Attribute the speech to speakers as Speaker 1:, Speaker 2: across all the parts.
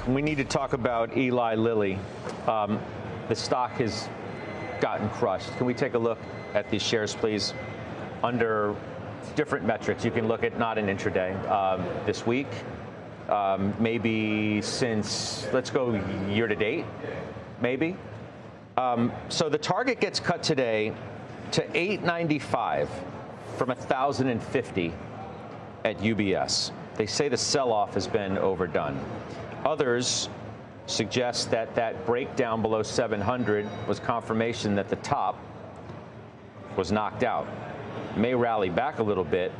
Speaker 1: we need to talk about Eli Lilly. The stock has gotten crushed. Can we take a look at these shares, please? Under different metrics, you can look at not an intraday this week, maybe since, let's go year to date, maybe. So the target gets cut today to $895 from $1,050 at UBS. They say the sell-off has been overdone. Others suggest that that breakdown below 700 was confirmation that the top was knocked out. May rally back a little bit,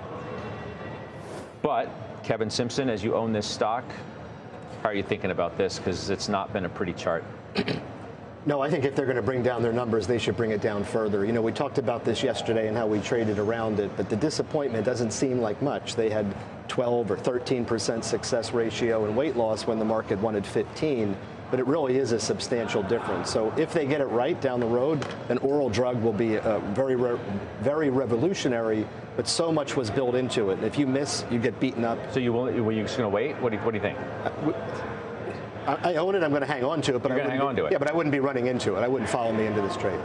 Speaker 1: but Kevin Simpson, as you own this stock, how are you thinking about this? Because it's not been a pretty chart.
Speaker 2: No, I think if they're going to bring down their numbers, they should bring it down further. You know, we talked about this yesterday and how we traded around it, but the disappointment doesn't seem like much. They had 12 or 13% success ratio in weight loss when the market wanted 15, but it really is a substantial difference. So if they get it right down the road, an oral drug will be very revolutionary, but so much was built into it. If you miss, you get beaten up.
Speaker 1: So were you just going to wait? What do you think?
Speaker 2: I own it. I'm going to hang on to it, but
Speaker 1: hang on to it.
Speaker 2: Yeah, but I wouldn't be running into it. I wouldn't follow me into this trade.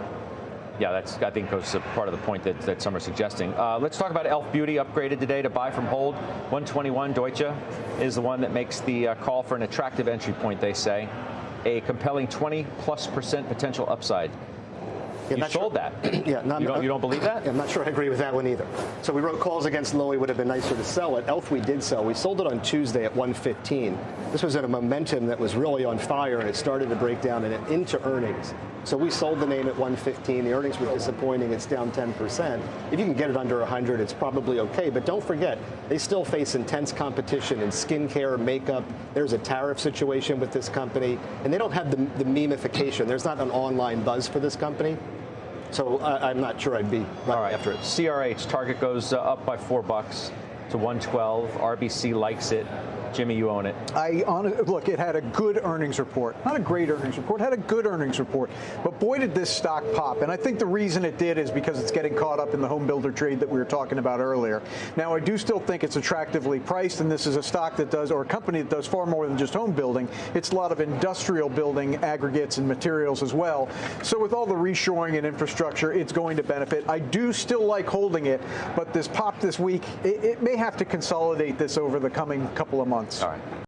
Speaker 1: Yeah, that's, I think, goes to part of the point that some are suggesting. Let's talk about E.L.F. Beauty, upgraded today to buy from hold. 121 Deutsche is the one that makes the call for an attractive entry point, they say. A compelling 20+% potential upside. Yeah, you sold that.
Speaker 2: Yeah,
Speaker 1: you don't believe that?
Speaker 2: Yeah, I'm not sure I agree with that one either. So we wrote calls against Lilly. Would have been nicer to sell it. E.L.F. we did sell. We sold it on Tuesday at 115. This was at a momentum that was really on fire, and it started to break down and into earnings. So we sold the name at 115. The earnings were disappointing. It's down 10%. If you can get it under 100, it's probably okay. But don't forget, they still face intense competition in skincare, makeup. There's a tariff situation with this company, and they don't have the memification. There's not an online buzz for this company. So I'm not sure I'd be right after it.
Speaker 1: CRH, target goes up by $4 to 112. RBC likes it. Jimmy, you own it.
Speaker 3: Look, it had a good earnings report. Not a great earnings report, had a good earnings report. But boy, did this stock pop. And I think the reason it did is because it's getting caught up in the home builder trade that we were talking about earlier. Now, I do still think it's attractively priced, and this is a stock that does, or a company that does far more than just home building. It's a lot of industrial building aggregates and materials as well. So with all the reshoring and infrastructure, it's going to benefit. I do still like holding it, but this pop this week, it may have to consolidate this over the coming couple of months.
Speaker 1: All right.